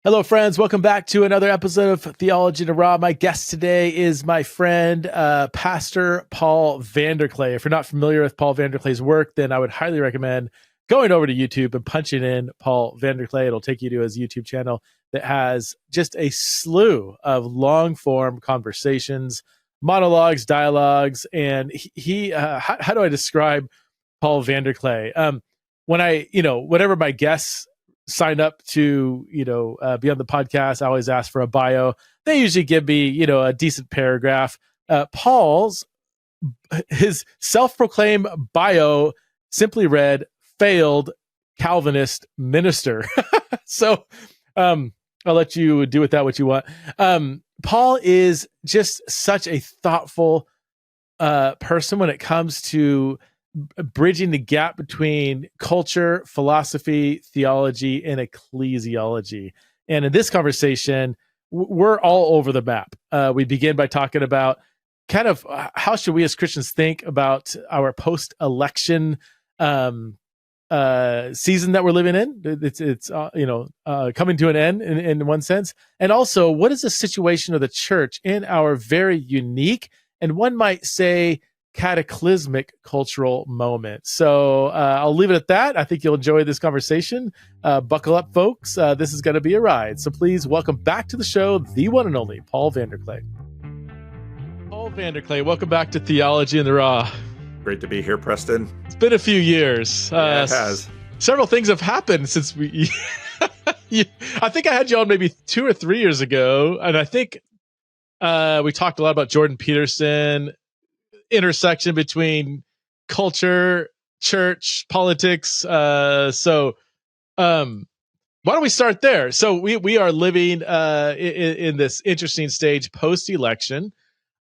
Hello, friends. Welcome back to another episode of Theology to Raw. My guest today is my friend, Pastor Paul VanderKlay. If you're not familiar with Paul VanderKlay's work, then I would highly recommend going over to YouTube and punching in Paul VanderKlay. It'll take you to his YouTube channel that has just a slew of long-form conversations, monologues, dialogues, and how do I describe Paul VanderKlay? Whenever my guests sign up to be on the podcast, I always ask for a bio. They usually give me a decent paragraph. His self-proclaimed bio simply read "Failed Calvinist Minister." So I'll let you do with that what you want. Paul is just such a thoughtful person when it comes to bridging the gap between culture, philosophy, theology, and ecclesiology. And in this conversation, we're all over the map. We begin by talking about kind of how should we as Christians think about our post-election season that we're living in. It's coming to an end in one sense. And also, what is the situation of the church in our very unique, and one might say, cataclysmic cultural moment. So I'll leave it at that. I think you'll enjoy this conversation. Buckle up, folks. This is going to be a ride. So please welcome back to the show, the one and only Paul VanderKlay. Paul VanderKlay, welcome back to Theology in the Raw. Great to be here, Preston. It's been a few years. Yeah, it has. Several things have happened since we... I think I had you on maybe 2 or 3 years ago, and I think we talked a lot about Jordan Peterson, intersection between culture, church, politics. So why don't we start there? So we are living in this interesting stage post-election.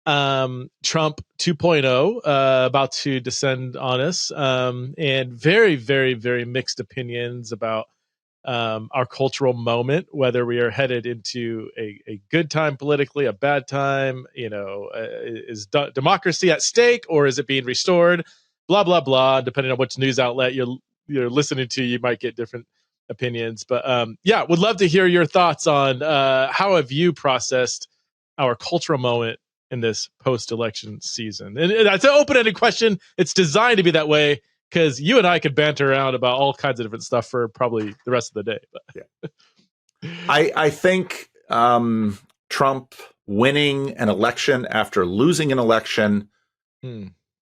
Trump 2.0 about to descend on us, and very, very, very mixed opinions about our cultural moment, whether we are headed into a good time politically, a bad time, is democracy at stake, or is it being restored? Blah, blah, blah. Depending on which news outlet you're listening to, you might get different opinions. But would love to hear your thoughts on how have you processed our cultural moment in this post-election season? And it's an open-ended question. It's designed to be that way, because you and I could banter around about all kinds of different stuff for probably the rest of the day. But. Yeah. I think Trump winning an election after losing an election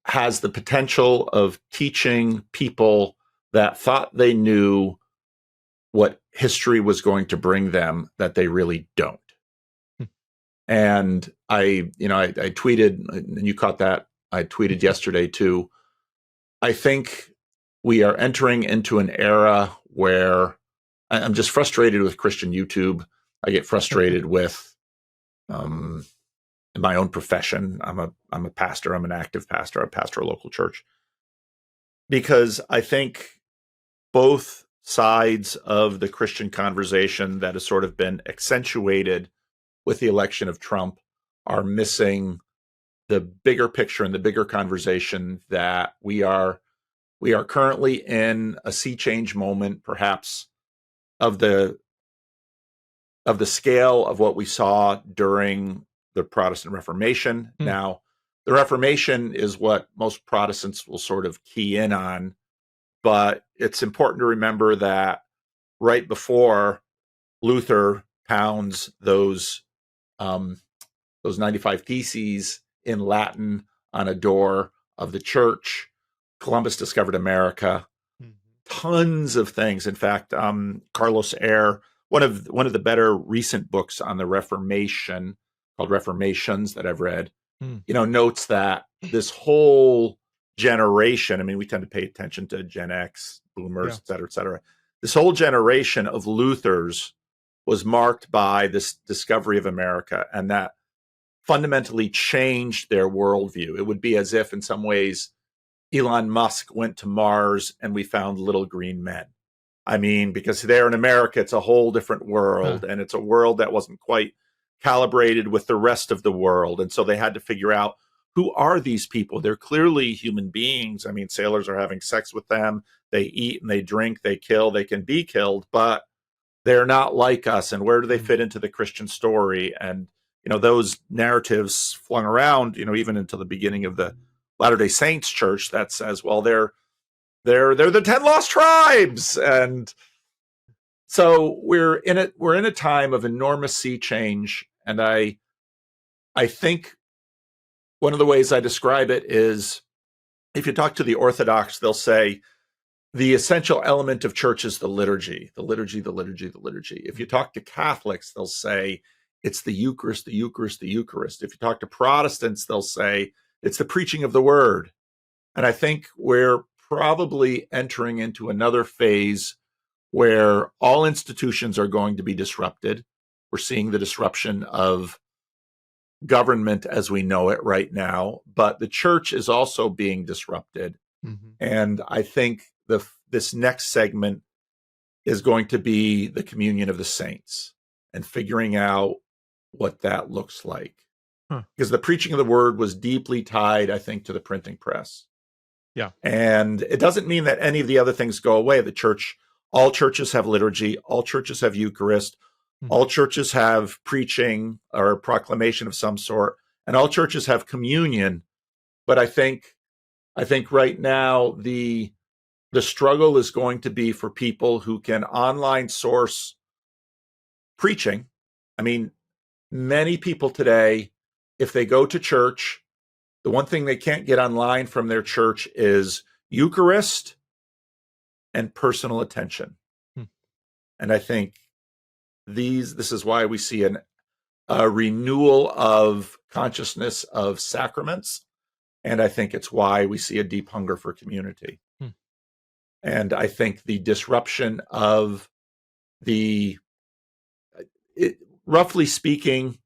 has the potential of teaching people that thought they knew what history was going to bring them that they really don't. And I tweeted, and you caught that. I tweeted yesterday too. I think we are entering into an era where I'm just frustrated with Christian YouTube. I get frustrated with in my own profession. I'm a pastor. I'm an active pastor. I pastor a local church. Because I think both sides of the Christian conversation that has sort of been accentuated with the election of Trump are missing the bigger picture and the bigger conversation that we are currently in a sea change moment, perhaps of the scale of what we saw during the Protestant Reformation. Now, the Reformation is what most Protestants will sort of key in on, but it's important to remember that right before Luther pounds those 95 Theses in Latin on a door of the church, Columbus discovered America. Tons of things. In fact, Carlos Eyre, one of the better recent books on the Reformation, called Reformations, that I've read, notes that this whole generation, I mean, we tend to pay attention to Gen X, boomers, et cetera, et cetera. This whole generation of Luthers was marked by this discovery of America, and that fundamentally changed their worldview. It would be as if, in some ways, Elon Musk went to Mars and we found little green men. I mean, because there in America, it's a whole different world, and it's a world that wasn't quite calibrated with the rest of the world. And so they had to figure out, who are these people? They're clearly human beings. I mean, sailors are having sex with them. They eat and they drink, they kill, they can be killed. But they're not like us, and where do they fit into the Christian story? And those narratives flung around, even into the beginning of the Latter-day Saints church that says, well, they're the 10 lost tribes. And so we're in a time of enormous sea change. And I think one of the ways I describe it is, if you talk to the Orthodox, they'll say the essential element of church is the liturgy, the liturgy, the liturgy, the liturgy. If you talk to Catholics, they'll say it's the Eucharist, the Eucharist, the Eucharist. If you talk to Protestants, they'll say it's the preaching of the word. And I think we're probably entering into another phase where all institutions are going to be disrupted. We're seeing the disruption of government as we know it right now, but the church is also being disrupted. Mm-hmm. And I think this next segment is going to be the communion of the saints and figuring out what that looks like. Because the preaching of the word was deeply tied, I think, to the printing press. Yeah. And it doesn't mean that any of the other things go away. All churches have liturgy, all churches have Eucharist, all churches have preaching or proclamation of some sort, and all churches have communion. But I think right now the struggle is going to be for people who can online source preaching. I mean, many people today, if they go to church, the one thing they can't get online from their church is Eucharist and personal attention. And I think this is why we see a renewal of consciousness of sacraments. And I think it's why we see a deep hunger for community. And I think the disruption of roughly speaking,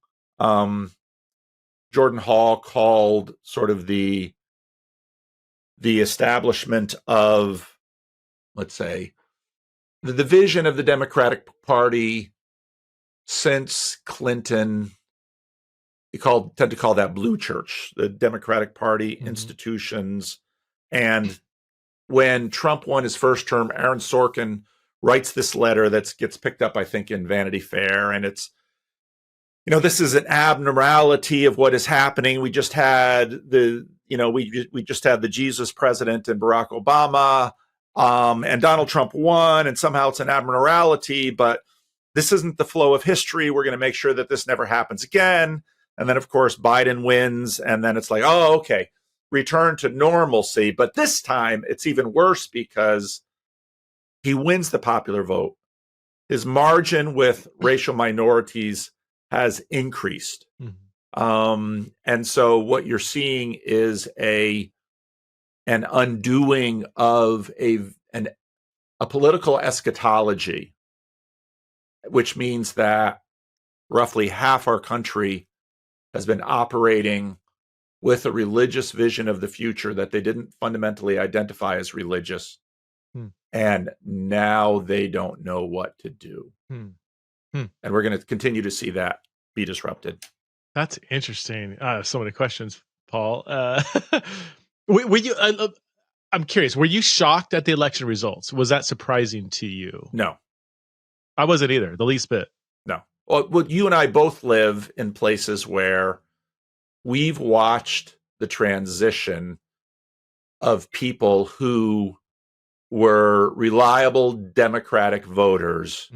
Jordan Hall called sort of the establishment of, let's say, the division of the Democratic Party since Clinton. You tend to call that blue church, the Democratic Party institutions. And when Trump won his first term, Aaron Sorkin writes this letter that gets picked up, I think, in Vanity Fair. And it's, this is an abnormality of what is happening. We just had we just had the Jesus president and Barack Obama, and Donald Trump won, and somehow it's an abnormality, but this isn't the flow of history. We're going to make sure that this never happens again. And then, of course, Biden wins, and then it's like, oh, okay, return to normalcy. But this time it's even worse because he wins the popular vote. His margin with racial minorities has increased. And so what you're seeing is an undoing of a political eschatology, which means that roughly half our country has been operating with a religious vision of the future that they didn't fundamentally identify as religious. And now they don't know what to do. And we're going to continue to see that be disrupted. That's interesting. So many questions, Paul. Were you? I'm curious. Were you shocked at the election results? Was that surprising to you? No, I wasn't either. The least bit. No. Well, you and I both live in places where we've watched the transition of people who were reliable Democratic voters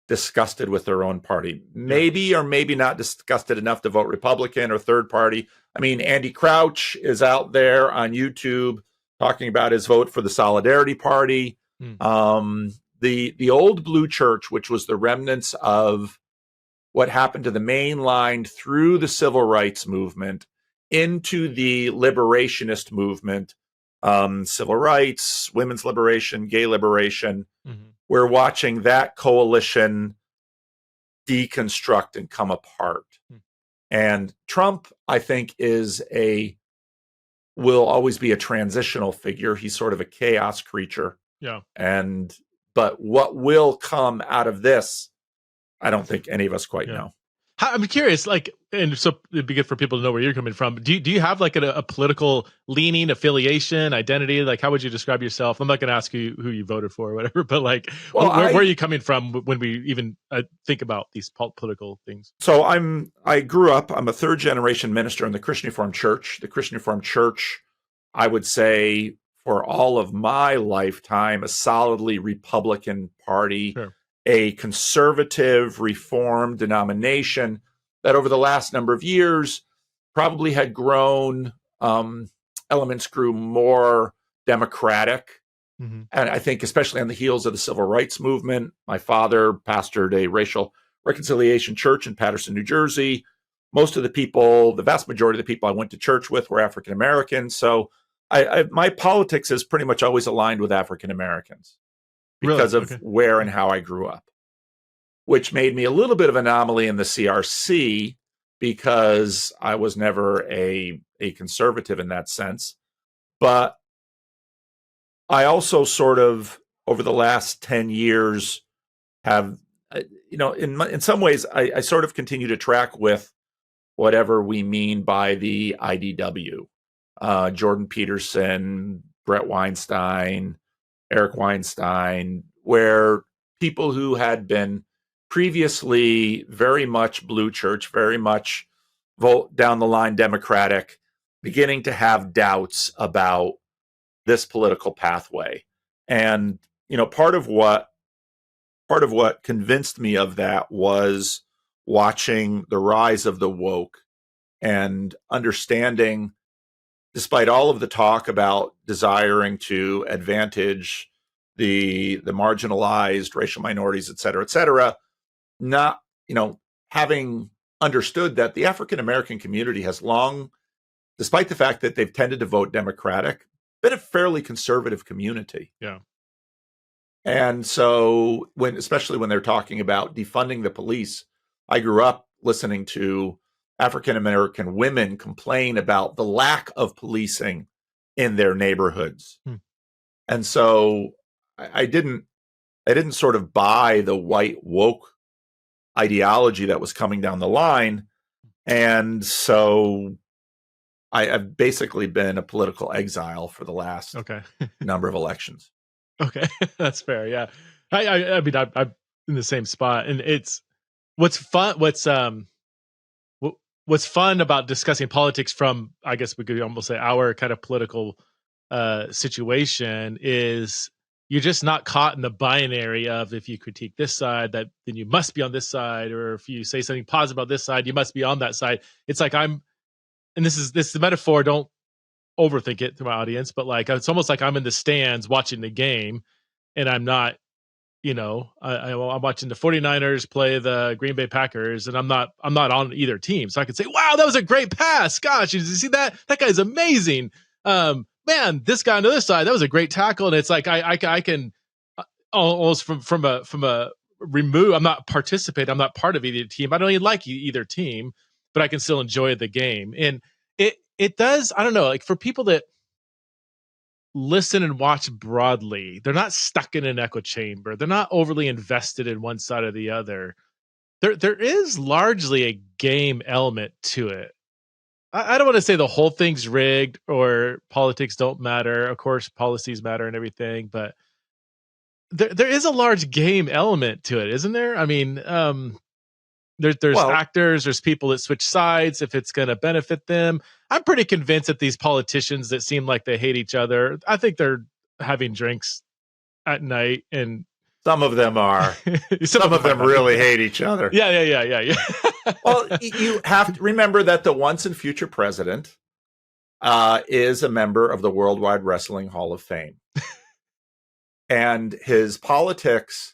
disgusted with their own party. Maybe or maybe not disgusted enough to vote Republican or third party. I mean, Andy Crouch is out there on YouTube talking about his vote for the Solidarity Party. The old blue church, which was the remnants of what happened to the main line through the civil rights movement into the liberationist movement, civil rights, women's liberation, gay liberation. We're watching that coalition deconstruct and come apart. And Trump, I think, will always be a transitional figure. He's sort of a chaos creature. Yeah. But what will come out of this, I don't think any of us quite know. I'm curious, like, and so it'd be good for people to know where you're coming from. Do you have like a political leaning, affiliation, identity? Like, how would you describe yourself? I'm not going to ask you who you voted for or whatever, but like, Well, where are you coming from when we even think about these political things? So I grew up, I'm a third generation minister in the Christian Reformed Church. The Christian Reformed Church, I would say, for all of my lifetime, a solidly Republican party, Sure. a conservative Reformed denomination that over the last number of years probably had grown, elements grew more democratic. Mm-hmm. And I think especially on the heels of the civil rights movement, my father pastored a racial reconciliation church in Paterson, New Jersey. Most of the people, the vast majority of the people I went to church with were African Americans. So my politics is pretty much always aligned with African Americans because Really? of Okay. where and how I grew up, which made me a little bit of an anomaly in the CRC because I was never a conservative in that sense. But I also sort of, over the last 10 years, have, in some ways, I sort of continue to track with whatever we mean by the IDW. Jordan Peterson, Brett Weinstein, Eric Weinstein, where people who had been previously very much blue church, very much vote down the line Democratic, beginning to have doubts about this political pathway. And, part of what convinced me of that was watching the rise of the woke and understanding, despite all of the talk about desiring to advantage the marginalized racial minorities, et cetera, not, having understood that the African American community has long, despite the fact that they've tended to vote Democratic, been a fairly conservative community. Yeah. And so especially when they're talking about defunding the police, I grew up listening to African American women complain about the lack of policing in their neighborhoods. And so I didn't sort of buy the white woke ideology that was coming down the line. And so I've basically been a political exile for the last number of elections. Okay, that's fair. Yeah, I mean, I'm in the same spot, and it's what's fun. What's fun about discussing politics from, I guess we could almost say, our kind of political situation is you're just not caught in the binary of, if you critique this side, that then you must be on this side, or if you say something positive about this side, you must be on that side. It's like and this is the metaphor. Don't overthink it to my audience, but like it's almost like I'm in the stands watching the game, and I'm not, I'm watching the 49ers play the Green Bay Packers, and I'm not on either team. So I could say, wow, that was a great pass. Gosh, did you see that? That guy's amazing. Man, this guy on the other side, that was a great tackle. And it's like, I can almost from a remove, I'm not participating. I'm not part of either team. I don't even like either team, but I can still enjoy the game. And it does, I don't know, like for people that listen and watch broadly, they're not stuck in an echo chamber. They're not overly invested in one side or the other. There is largely a game element to it. I don't want to say the whole thing's rigged or politics don't matter. Of course, policies matter and everything, but there is a large game element to it, isn't there? I mean, there's actors, there's people that switch sides if it's going to benefit them. I'm pretty convinced that these politicians that seem like they hate each other, I think they're having drinks at night, and some of them are. some of them really hate each other. Yeah. Well, you have to remember that the once and future president is a member of the Worldwide Wrestling Hall of Fame. And his politics,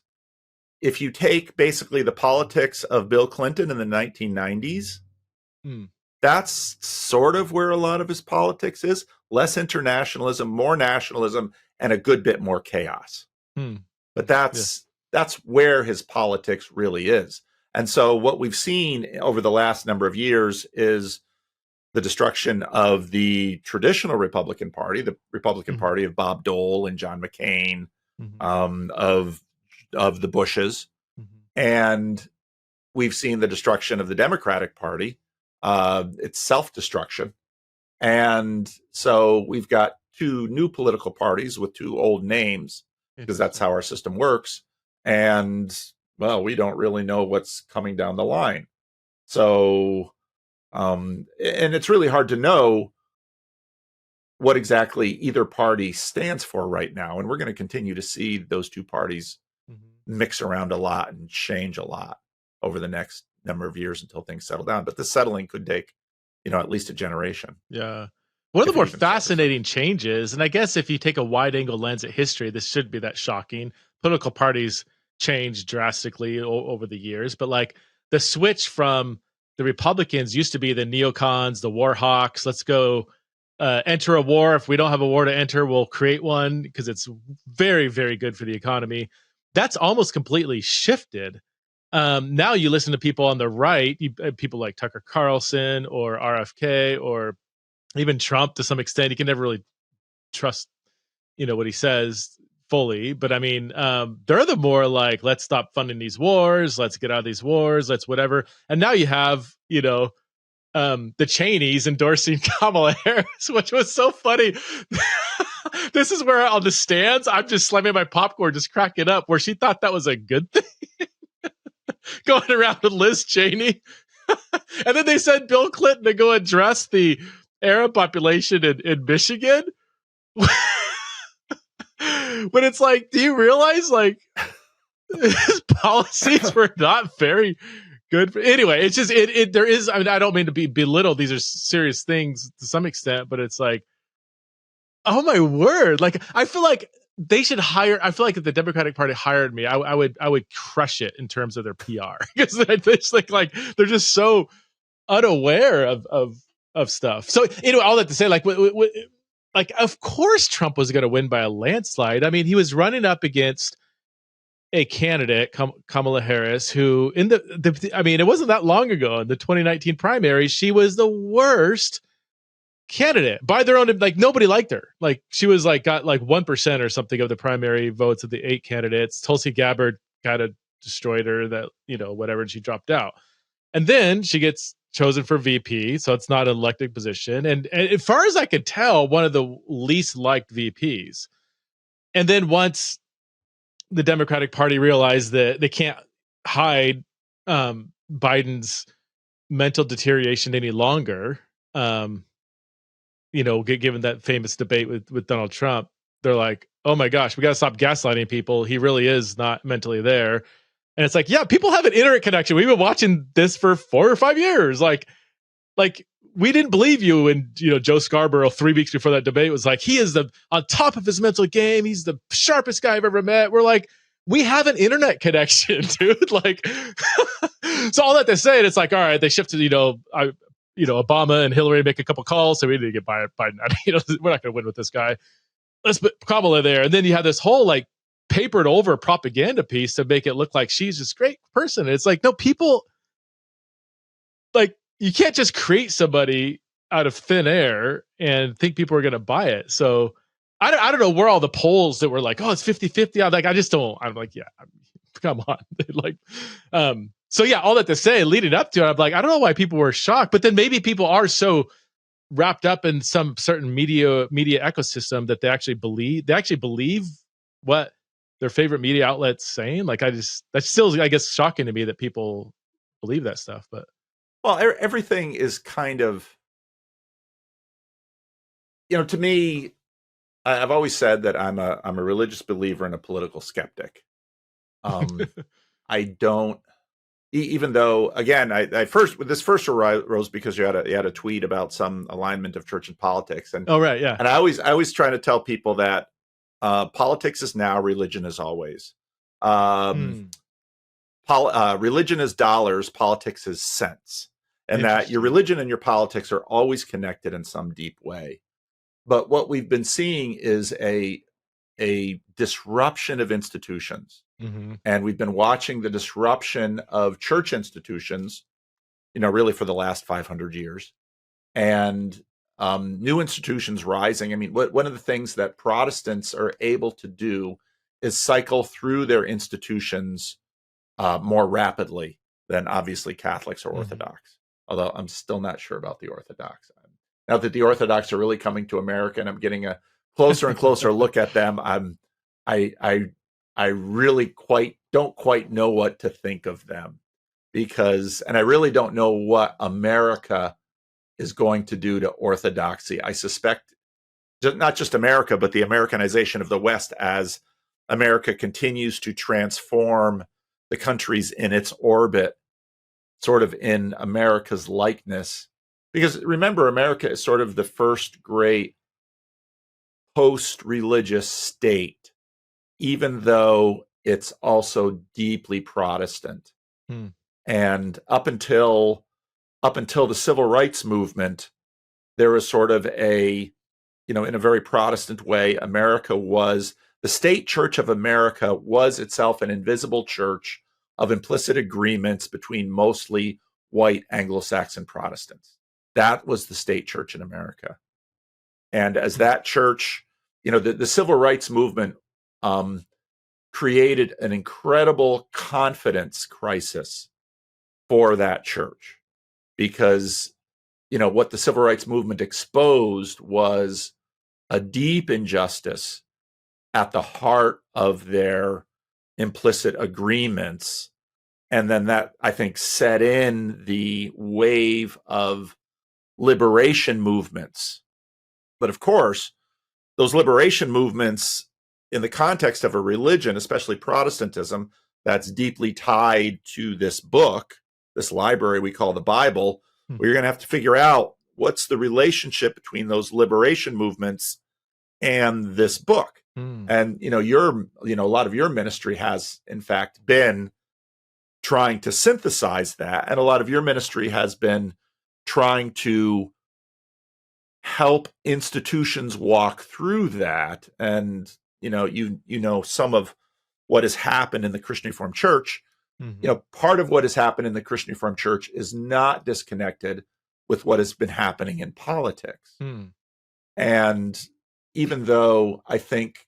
if you take basically the politics of Bill Clinton in the 1990s, that's sort of where a lot of his politics is. Less internationalism, more nationalism, and a good bit more chaos. But that's where his politics really is. And so what we've seen over the last number of years is the destruction of the traditional Republican Party, the Republican Party of Bob Dole and John McCain, of the Bushes. And we've seen the destruction of the Democratic Party. It's self-destruction. And so we've got two new political parties with two old names, because that's how our system works. And, well, we don't really know what's coming down the line. So, and it's really hard to know what exactly either party stands for right now. And we're going to continue to see those two parties mix around a lot and change a lot over the next number of years until things settle down. But the settling could take, at least a generation. Yeah. One of the more fascinating changes, and I guess if you take a wide angle lens at history, this shouldn't be that shocking. Political parties changed drastically over the years, but like the switch from the Republicans used to be the neocons, the war hawks. Let's go enter a war. If we don't have a war to enter, we'll create one because it's very, very good for the economy. That's almost completely shifted. Now you listen to people on the right, people like Tucker Carlson or RFK or even Trump to some extent. You can never really trust, what he says fully. But I mean, they're the more like, let's stop funding these wars. Let's get out of these wars. Let's whatever. And now you have, the Cheneys endorsing Kamala Harris, which was so funny. This is where on the stands, I'm just slamming my popcorn, just cracking up, where she thought that was a good thing. Going around with Liz Cheney. And then they sent Bill Clinton to go address the Arab population in Michigan. When it's like, do you realize like his policies were not very good? Anyway, it's just there is, I mean, I don't mean to be belittle. These are serious things to some extent, but it's like, oh my word. Like, I feel like they should hire. I feel like if the Democratic Party hired me, I would crush it in terms of their PR, because it's like they're just so unaware of stuff. So all that to say, like, like of course Trump was going to win by a landslide. I mean, he was running up against a candidate, Kamala Harris, who I mean, it wasn't that long ago in the 2019 primary, she was the worst candidate by their own, like nobody liked her. Like she was like got like 1% or something of the primary votes of the 8 candidates. Tulsi Gabbard kind of destroyed her, that whatever, and she dropped out. And then she gets chosen for VP, so it's not an elected position, and as far as I could tell, one of the least liked VPs. And then once the Democratic Party realized that they can't hide Biden's mental deterioration any longer, given that famous debate with Donald Trump, they're like, oh my gosh, we got to stop gaslighting people. He really is not mentally there. And it's like, yeah, people have an internet connection. We've been watching this for 4 or 5 years. Like we didn't believe you. And, Joe Scarborough 3 weeks before that debate was like, he is on top of his mental game. He's the sharpest guy I've ever met. We're like, we have an internet connection, dude. Like, so all that to say, it's like, all right, they shifted, Obama and Hillary make a couple calls, so we need to get Biden out. We're not going to win with this guy. Let's put Kamala there. And then you have this whole like papered over propaganda piece to make it look like she's this great person. And it's like, no, people, like, you can't just create somebody out of thin air and think people are going to buy it. So I don't know where all the polls that were like, oh, it's 50-50. I'm like, yeah, come on. Like, so yeah, all that to say, leading up to it, I'm like, I don't know why people were shocked, but then maybe people are so wrapped up in some certain media ecosystem that they actually believe what their favorite media outlet's saying. Like, that's still, I guess, shocking to me that people believe that stuff. But well, everything is kind of, to me, I've always said that I'm a religious believer and a political skeptic. I don't, even though, again, this first arose because you had a tweet about some alignment of church and politics, and oh right, yeah, and I always try to tell people that politics is now, religion is always. Religion is dollars, politics is cents, and that your religion and your politics are always connected in some deep way. But what we've been seeing is a disruption of institutions. Mm-hmm. And we've been watching the disruption of church institutions, really for the last 500 years, and new institutions rising. I mean, one of the things that Protestants are able to do is cycle through their institutions more rapidly than obviously Catholics or Mhm. Orthodox. Although I'm still not sure about the Orthodox. Now that the Orthodox are really coming to America, and I'm getting a closer and closer look at them, I really don't quite know what to think of them, and I really don't know what America is going to do to Orthodoxy. I suspect not just America, but the Americanization of the West as America continues to transform the countries in its orbit, sort of in America's likeness. Because remember, America is sort of the first great post-religious state, even though it's also deeply Protestant. Hmm. And up until the civil rights movement, there was sort of in a very Protestant way, the state church of America was itself an invisible church of implicit agreements between mostly white Anglo-Saxon Protestants. That was the state church in America. And as that church, the civil rights movement created an incredible confidence crisis for that church, because what the civil rights movement exposed was a deep injustice at the heart of their implicit agreements. And then that, I think, set in the wave of liberation movements. But of course, those liberation movements, in the context of a religion, especially Protestantism, that's deeply tied to this book, this library we call the Bible, where you're going to have to figure out what's the relationship between those liberation movements and this book. And a lot of your ministry has in fact been trying to synthesize that, and a lot of your ministry has been trying to help institutions walk through that. And some of what has happened in the Christian Reformed Church. Part of what has happened in the Christian Reformed Church is not disconnected with what has been happening in politics. And even though I think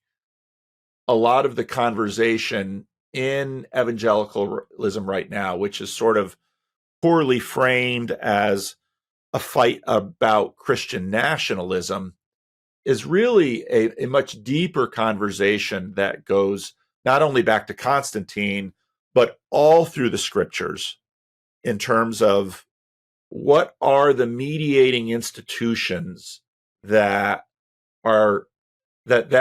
a lot of the conversation in evangelicalism right now, which is sort of poorly framed as a fight about Christian nationalism, is really a much deeper conversation that goes not only back to Constantine, but all through the scriptures, in terms of what are the mediating institutions that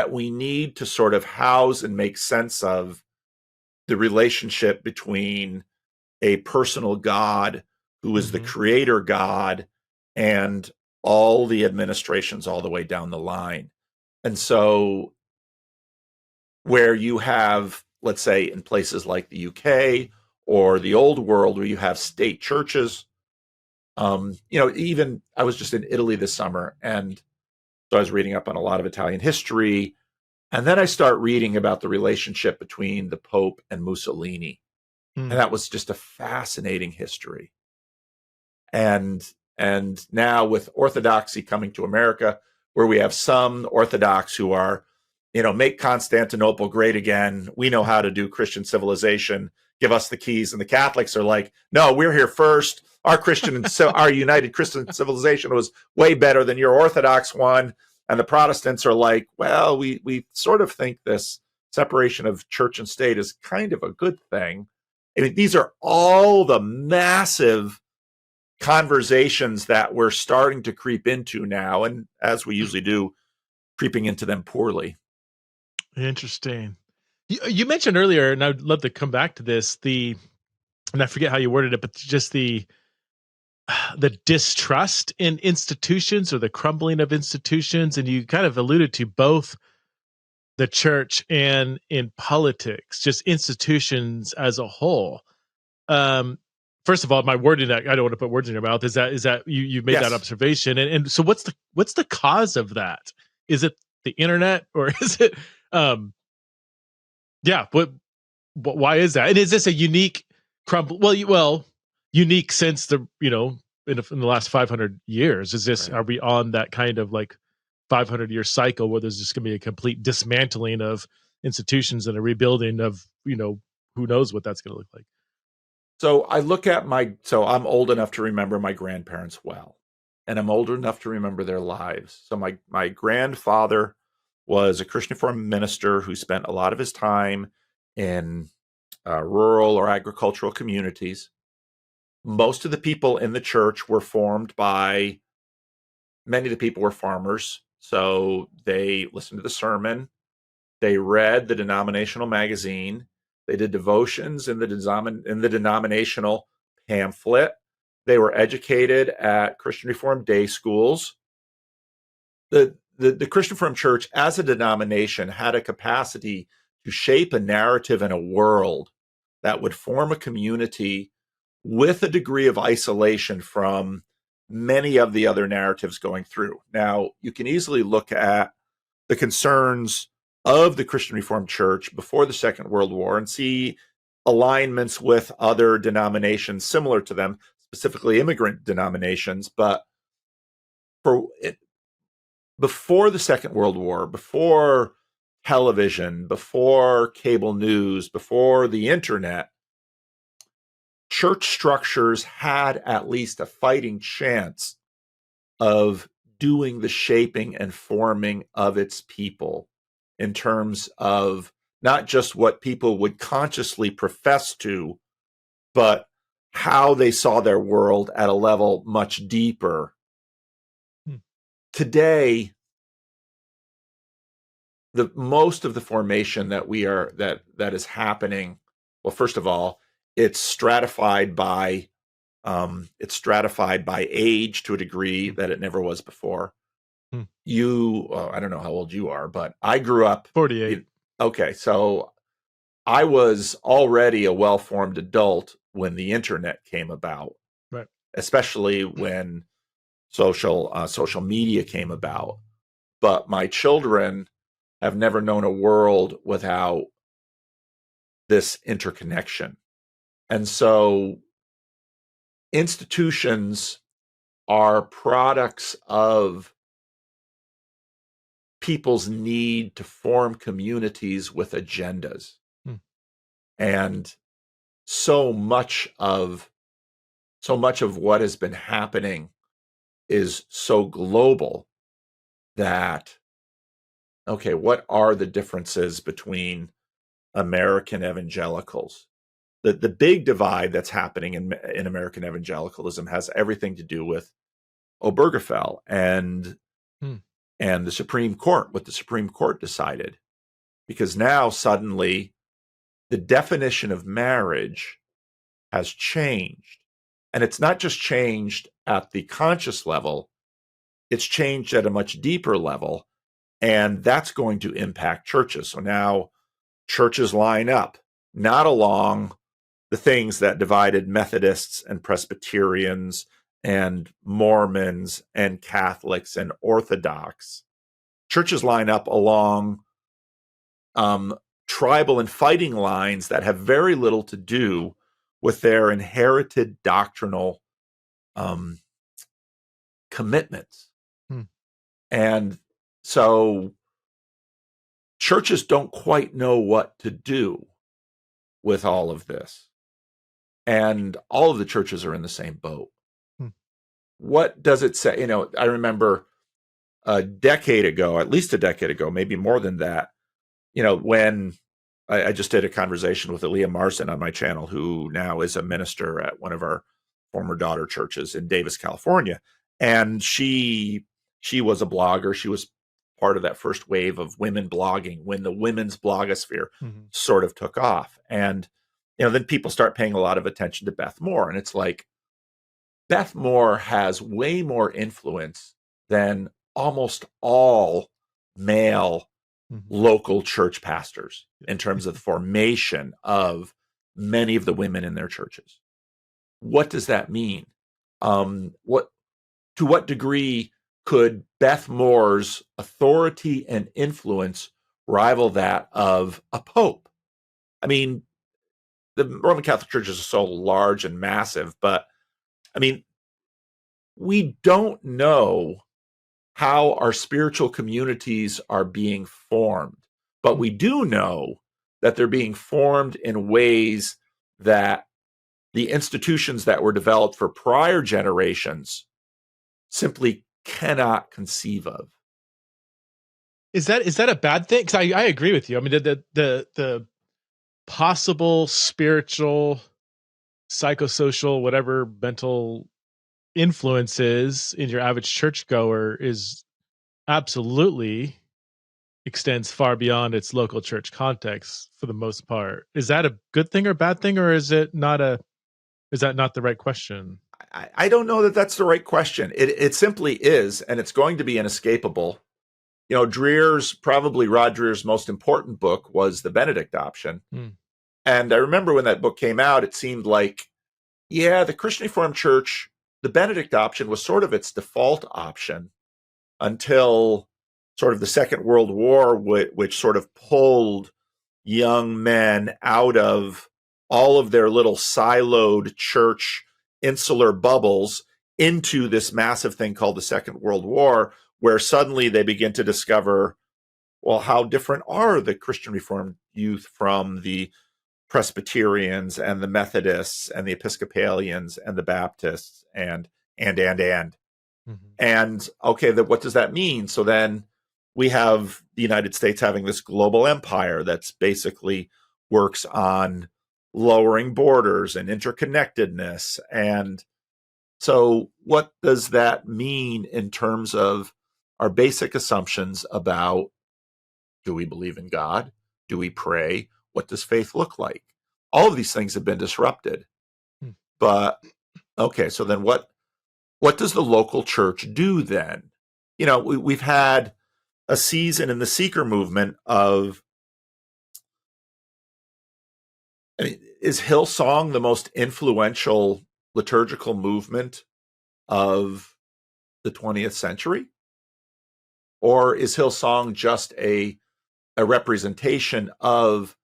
we need to sort of house and make sense of the relationship between a personal God who is the creator God and all the administrations all the way down the line. And so where you have, let's say, in places like the UK or the old world, where you have state churches, even I was just in Italy this summer, and so I was reading up on a lot of Italian history. And then I start reading about the relationship between the Pope and Mussolini. And that was just a fascinating history. And now with Orthodoxy coming to America, where we have some Orthodox who are, make Constantinople great again. We know how to do Christian civilization. Give us the keys. And the Catholics are like, no, we're here first. Our united Christian civilization was way better than your Orthodox one. And the Protestants are like, well, we sort of think this separation of church and state is kind of a good thing. I mean, these are all the massive conversations that we're starting to creep into now, and as we usually do, creeping into them poorly. Interesting. You mentioned earlier, and I'd love to come back to this, and I forget how you worded it, but just the distrust in institutions, or the crumbling of institutions, and you kind of alluded to both the church and in politics, just institutions as a whole. First of all, my wording, I don't want to put words in your mouth. Is that you made that observation, and so what's the cause of that? Is it the internet, or is it why is that? And is this a unique crumble? Well, unique since in the last 500 years. Is this Are we on that kind of like 500-year cycle where there's just going to be a complete dismantling of institutions and a rebuilding of who knows what that's going to look like? So I look at I'm old enough to remember my grandparents well, and I'm old enough to remember their lives. So my grandfather was a Christian Reformed minister who spent a lot of his time in rural or agricultural communities. Most of the people in the church were many of the people were farmers. So they listened to the sermon, they read the denominational magazine, they did devotions in the denominational pamphlet. They were educated at Christian Reformed day schools. The Christian Reformed Church as a denomination had a capacity to shape a narrative in a world that would form a community with a degree of isolation from many of the other narratives going through. Now, you can easily look at the concerns of the Christian Reformed Church before the Second World War and see alignments with other denominations similar to them, specifically immigrant denominations. But before the Second World War, before television, before cable news, before the internet, church structures had at least a fighting chance of doing the shaping and forming of its people in terms of not just what people would consciously profess to, but how they saw their world at a level much deeper. Today, most of the formation that is happening, well, first of all, it's stratified by age to a degree that it never was before. I don't know how old you are, but I grew up 48. Okay, so I was already a well-formed adult when the internet came about, right? Especially when social media came about. But my children have never known a world without this interconnection. And so institutions are products of people's need to form communities with agendas. And so much of what has been happening is so global that, okay, what are the differences between American evangelicals? The big divide that's happening in American evangelicalism has everything to do with Obergefell and the Supreme Court, what the Supreme Court decided. Because now suddenly the definition of marriage has changed. And it's not just changed at the conscious level, it's changed at a much deeper level. And that's going to impact churches. So now churches line up, not along the things that divided Methodists and Presbyterians and Mormons and Catholics and Orthodox. Churches line up along tribal and fighting lines that have very little to do with their inherited doctrinal commitments. And so churches don't quite know what to do with all of this. And all of the churches are in the same boat. What does it say? I remember at least a decade ago, maybe more than that, when I just did a conversation with Aaliyah Marson on my channel, who now is a minister at one of our former daughter churches in Davis, California. And she was a blogger. She was part of that first wave of women blogging when the women's blogosphere sort of took off. And, then people start paying a lot of attention to Beth Moore. And it's like, Beth Moore has way more influence than almost all male local church pastors in terms of the formation of many of the women in their churches. What does that mean? To what degree could Beth Moore's authority and influence rival that of a pope? I mean, the Roman Catholic Church is so large and massive, but I mean, we don't know how our spiritual communities are being formed, but we do know that they're being formed in ways that the institutions that were developed for prior generations simply cannot conceive of. Is that a bad thing? Because I agree with you. I mean, the possible spiritual, psychosocial, whatever mental influences in your average churchgoer is absolutely extends far beyond its local church context for the most part. Is that a good thing or bad thing, or is that not the right question? I don't know that that's the right question. It simply is, and it's going to be inescapable. You know, probably Rod Dreher's most important book was The Benedict Option. And I remember when that book came out, it seemed like, yeah, the Christian Reformed Church, the Benedict option was sort of its default option until sort of the Second World War, which sort of pulled young men out of all of their little siloed church insular bubbles into this massive thing called the Second World War, where suddenly they begin to discover, well, how different are the Christian Reformed youth from the Presbyterians and the Methodists and the Episcopalians and the Baptists and. Mm-hmm. And okay, what does that mean? So then we have the United States having this global empire that's basically works on lowering borders and interconnectedness. And so what does that mean in terms of our basic assumptions about, do we believe in God? Do we pray? What does faith look like? All of these things have been disrupted. But okay, so then what does the local church do then? You know, we've had a season in the seeker movement of, I mean, is Hillsong the most influential liturgical movement of the 20th century? Or is Hillsong just a representation of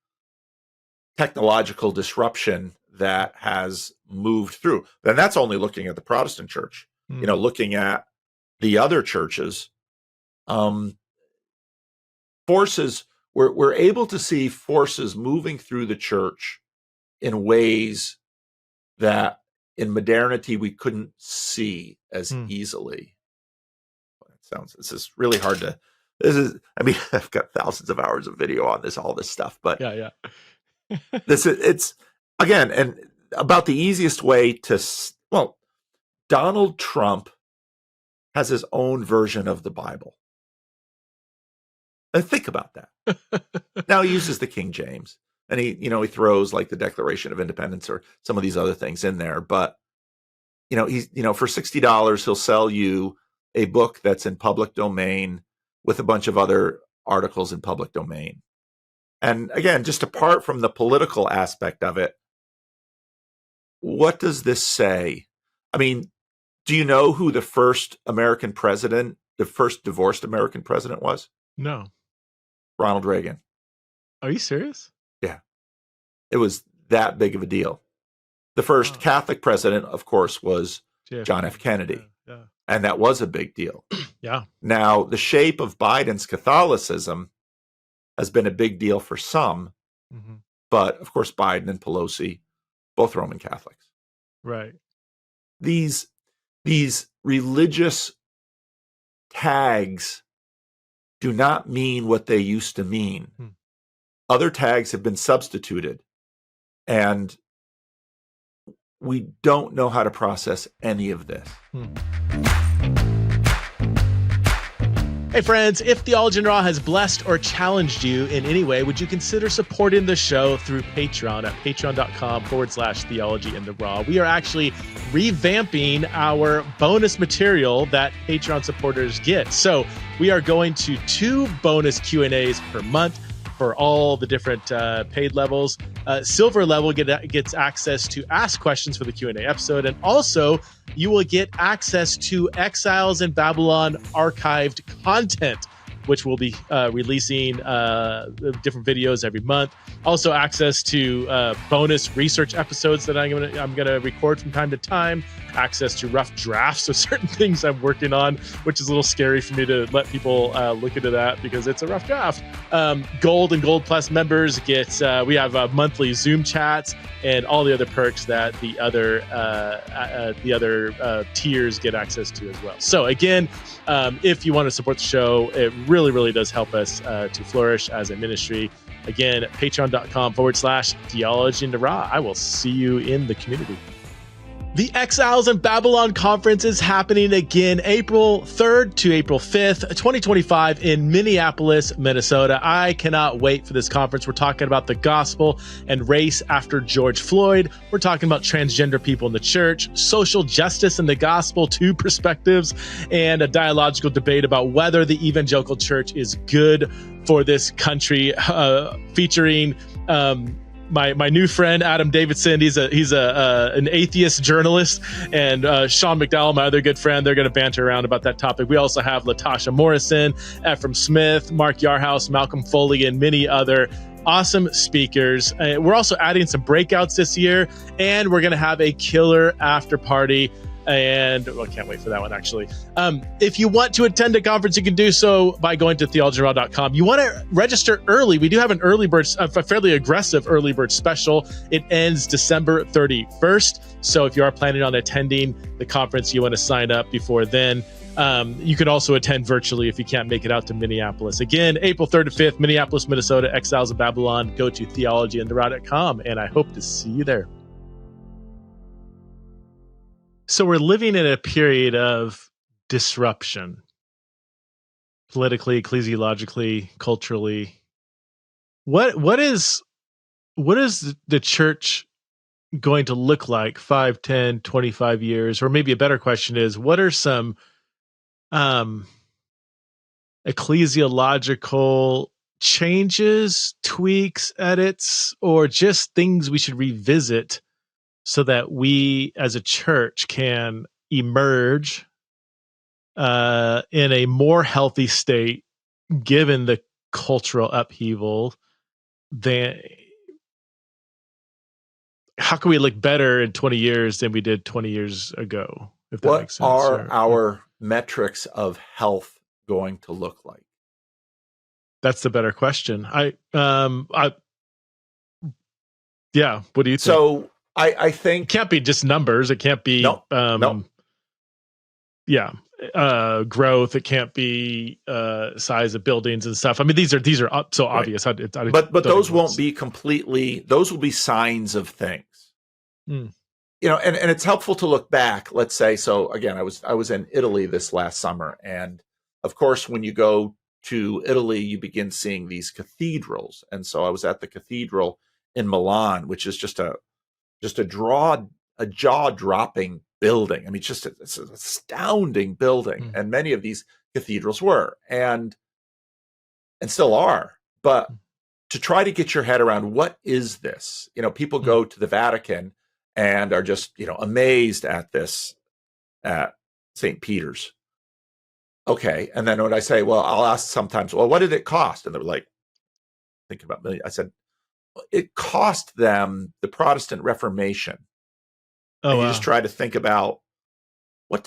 technological disruption that has moved through? Then that's only looking at the Protestant church. You know, looking at the other churches, forces, we're able to see forces moving through the church in ways that in modernity we couldn't see as easily. This is really hard to, I mean, I've got thousands of hours of video on all this stuff, but yeah. it's again, and about the easiest way to, well, Donald Trump has his own version of the Bible. And think about that. Now he uses the King James, and he throws like the Declaration of Independence or some of these other things in there. But he's for $60 he'll sell you a book that's in public domain with a bunch of other articles in public domain. And again, just apart from the political aspect of it, what does this say? I mean, do you know who the first American president, the first divorced American president was? No. Ronald Reagan. Are you serious? Yeah. It was that big of a deal. The first Catholic president, of course, was John F. Kennedy. Yeah. And that was a big deal. Yeah. Now, the shape of Biden's Catholicism has been a big deal for some. Mm-hmm. But, of course, Biden and Pelosi, both Roman Catholics. Right. These religious tags do not mean what they used to mean. Other tags have been substituted, and we don't know how to process any of this. Hey friends, if Theology in Raw has blessed or challenged you in any way, would you consider supporting the show through Patreon at patreon.com/Theology in the Raw. We are actually revamping our bonus material that Patreon supporters get. So we are going to 2 bonus Q&As per month for all the different paid levels. Silver level gets access to ask questions for the Q&A episode, and also you will get access to Exiles in Babylon archived content, which will be releasing different videos every month. Also access to bonus research episodes that I'm gonna record from time to time. access to rough drafts of certain things I'm working on, which is a little scary for me to let people look into that because it's a rough draft. Gold and Gold Plus members get, we have monthly Zoom chats and all the other perks that the other tiers get access to as well. So again, if you want to support the show, it really, really does help us to flourish as a ministry. Again, patreon.com/theology and the raw. I will see you in the community. The Exiles in Babylon Conference is happening again April 3rd to April 5th, 2025 in Minneapolis, Minnesota. I cannot wait for this conference. We're talking about the gospel and race after George Floyd. We're talking about transgender people in the church, social justice in the gospel, two perspectives, and a dialogical debate about whether the evangelical church is good for this country, featuring my new friend Adam Davidson. He's an atheist journalist, and Sean McDowell, my other good friend. They're going to banter around about that topic. We also have Latasha Morrison, Ephraim Smith, Mark Yarhouse, Malcolm Foley, and many other awesome speakers. We're also adding some breakouts this year, and we're going to have a killer after party. And I can't wait for that one, actually. If you want to attend a conference, you can do so by going to theologyraw.com. You want to register early. We do have an early bird, a fairly aggressive early bird special. It ends December 31st. So if you are planning on attending the conference, you want to sign up before then. You can also attend virtually if you can't make it out to Minneapolis. Again, April 3rd to 5th, Minneapolis, Minnesota, Exiles of Babylon. Go to theologyandtheraw.com, and I hope to see you there. So we're living in a period of disruption, politically, ecclesiologically, culturally. What is the church going to look like 5, 10, 25 years? Or maybe a better question is, what are some ecclesiological changes, tweaks, edits, or just things we should revisit so that we as a church can emerge in a more healthy state given the cultural upheaval? Than how can we look better in 20 years than we did 20 years ago, if that makes sense? What are our metrics of health going to look like? That's the better question. Yeah, what do you think? So I think it can't be just numbers. It can't be no. Growth. It can't be size of buildings and stuff. I mean, these are so obvious. Right. But those won't be completely. Those will be signs of things. And it's helpful to look back. Let's say, so again, I was in Italy this last summer, and of course, when you go to Italy, you begin seeing these cathedrals. And so I was at the cathedral in Milan, which is just a jaw-dropping building. I mean, it's an astounding building, and many of these cathedrals were and still are. But to try to get your head around what is this? People go to the Vatican and are just amazed at this at St. Peter's. Okay, and then when I say, well, I'll ask sometimes, well, what did it cost? And they're like, think about million. I said, it cost them the Protestant Reformation. Oh, and you just try to think about how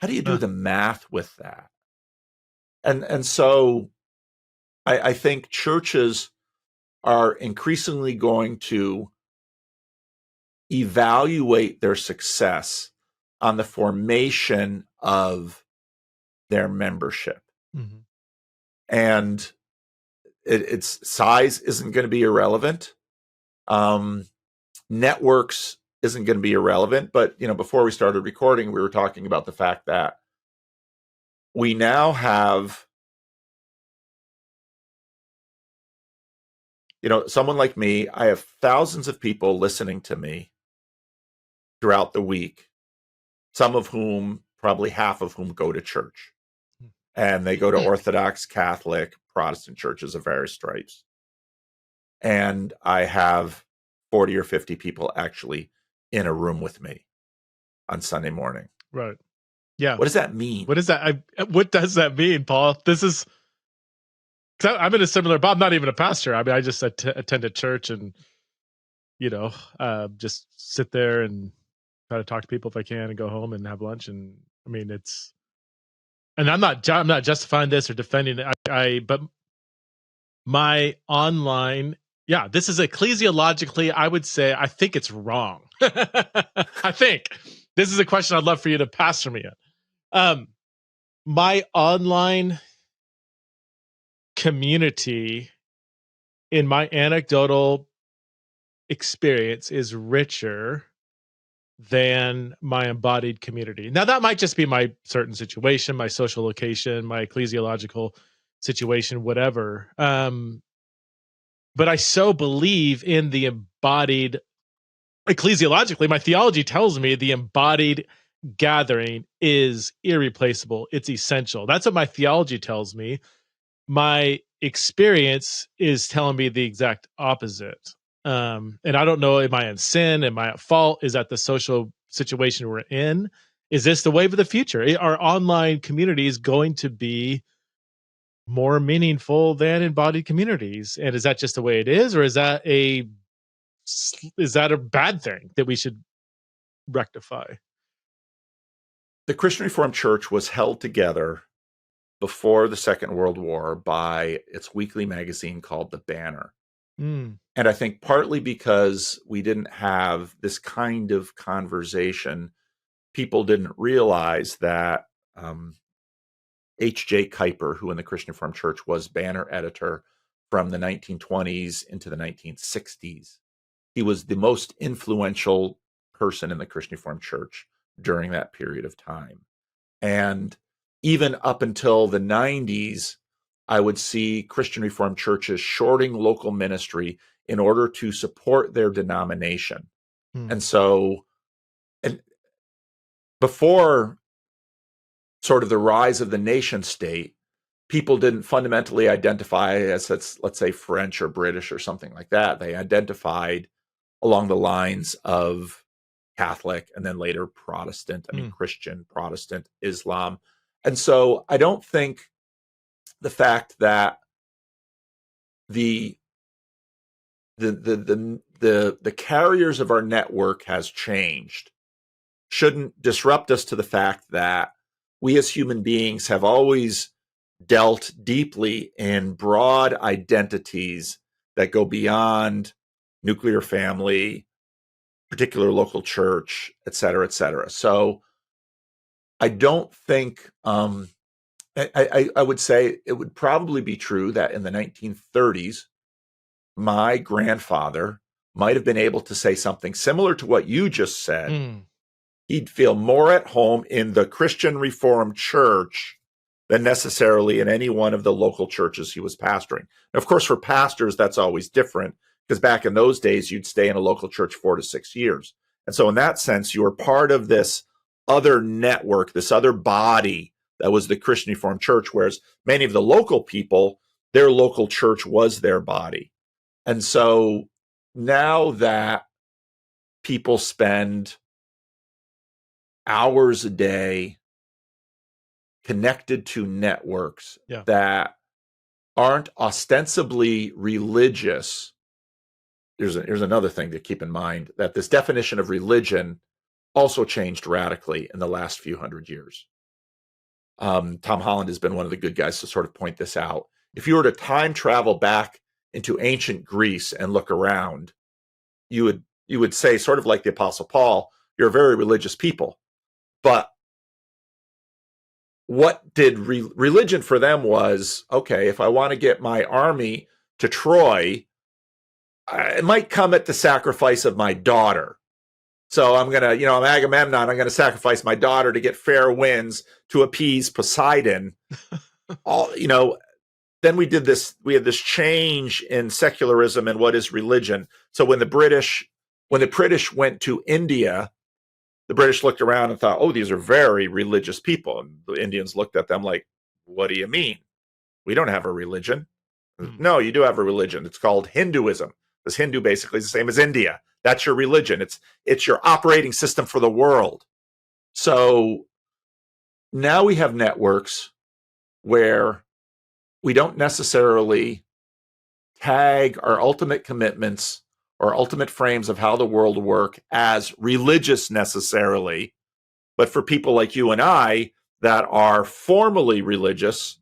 do you do the math with that? And so I think churches are increasingly going to evaluate their success on the formation of their membership. Mm-hmm. And its size isn't going to be irrelevant. Networks isn't going to be irrelevant. But, before we started recording, we were talking about the fact that we now have, someone like me, I have thousands of people listening to me throughout the week, some of whom, probably half of whom, go to church. And they go to Orthodox, Catholic, Protestant churches of various stripes. And I have 40 or 50 people actually in a room with me on Sunday morning. Right. Yeah. What does that mean? What does that mean, Paul? This is, I'm in a similar, I'm not even a pastor. I mean, I just attend a church and, just sit there and try to talk to people if I can and go home and have lunch. And I mean, and I'm not justifying this or defending it. But my online, this is ecclesiologically, I would say, I think it's wrong. I think this is a question I'd love for you to pastor me in. My online community, in my anecdotal experience, is richer than my embodied community. Now, that might just be my certain situation, my social location, my ecclesiological situation, whatever. But I so believe in the embodied, ecclesiologically, my theology tells me the embodied gathering is irreplaceable. It's essential. That's what my theology tells me. My experience is telling me the exact opposite. And I don't know, am I in sin? Am I at fault? Is that the social situation we're in? Is this the wave of the future? Are online communities going to be more meaningful than embodied communities? And is that just the way it is? Or is that a bad thing that we should rectify? The Christian Reformed Church was held together before the Second World War by its weekly magazine called The Banner. And I think partly because we didn't have this kind of conversation, people didn't realize that H.J. Kuyper, who in the Christian Reformed Church was Banner editor from the 1920s into the 1960s, he was the most influential person in the Christian Reformed Church during that period of time. And even up until the 90s, I would see Christian Reformed churches shorting local ministry in order to support their denomination. And so, and before sort of the rise of the nation state, people didn't fundamentally identify as, let's say, French or British or something like that. They identified along the lines of Catholic and then later Protestant, Christian, Protestant, Islam. And so I don't think the fact that the carriers of our network has changed shouldn't disrupt us to the fact that we as human beings have always dealt deeply in broad identities that go beyond nuclear family, particular local church, et cetera, et cetera. So I don't think, I would say it would probably be true that in the 1930s, my grandfather might have been able to say something similar to what you just said. He'd feel more at home in the Christian Reformed Church than necessarily in any one of the local churches he was pastoring. Now, of course, for pastors, that's always different, because back in those days, you'd stay in a local church 4 to 6 years. And so in that sense, you were part of this other network, this other body that was the Christian Reformed Church, whereas many of the local people, their local church was their body. And so now that people spend hours a day connected to networks that aren't ostensibly religious, here's another thing to keep in mind, that this definition of religion also changed radically in the last few hundred years. Tom Holland has been one of the good guys to sort of point this out. If you were to time travel back into ancient Greece and look around, you would say, sort of like the Apostle Paul, you're a very religious people. But what did religion for them was, okay, if I want to get my army to Troy, it might come at the sacrifice of my daughter. So I'm going to, I'm Agamemnon, I'm going to sacrifice my daughter to get fair winds to appease Poseidon. Then we had this change in secularism and what is religion. So when the British went to India, the British looked around and thought, oh, these are very religious people. And the Indians looked at them like, what do you mean? We don't have a religion. No, you do have a religion. It's called Hinduism. This Hindu basically is the same as India. That's your religion. It's your operating system for the world. So now we have networks where we don't necessarily tag our ultimate commitments or ultimate frames of how the world will work as religious necessarily, but for people like you and I that are formally religious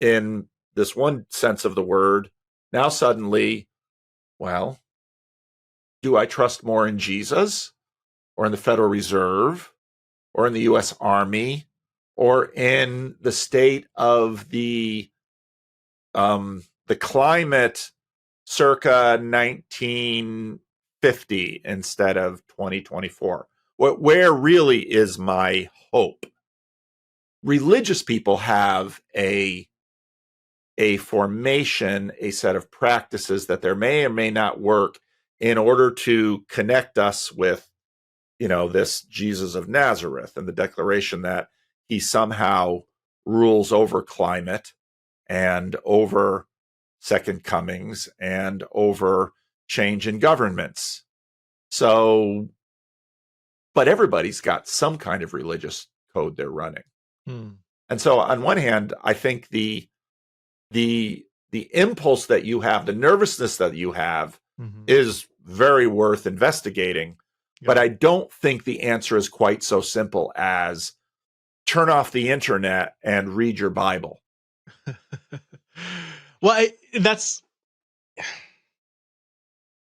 in this one sense of the word, now suddenly, well, do I trust more in Jesus or in the Federal Reserve or in the U.S. Army or in the state of the climate circa 1950 instead of 2024? Where really is my hope? Religious people have a formation, a set of practices that there may or may not work in order to connect us with, this Jesus of Nazareth and the declaration that he somehow rules over climate and over second comings and over change in governments. So, but everybody's got some kind of religious code they're running. And so on one hand, I think the impulse that you have, the nervousness that you have is very worth investigating. Yeah. But I don't think the answer is quite so simple as turn off the internet and read your Bible. Well, that's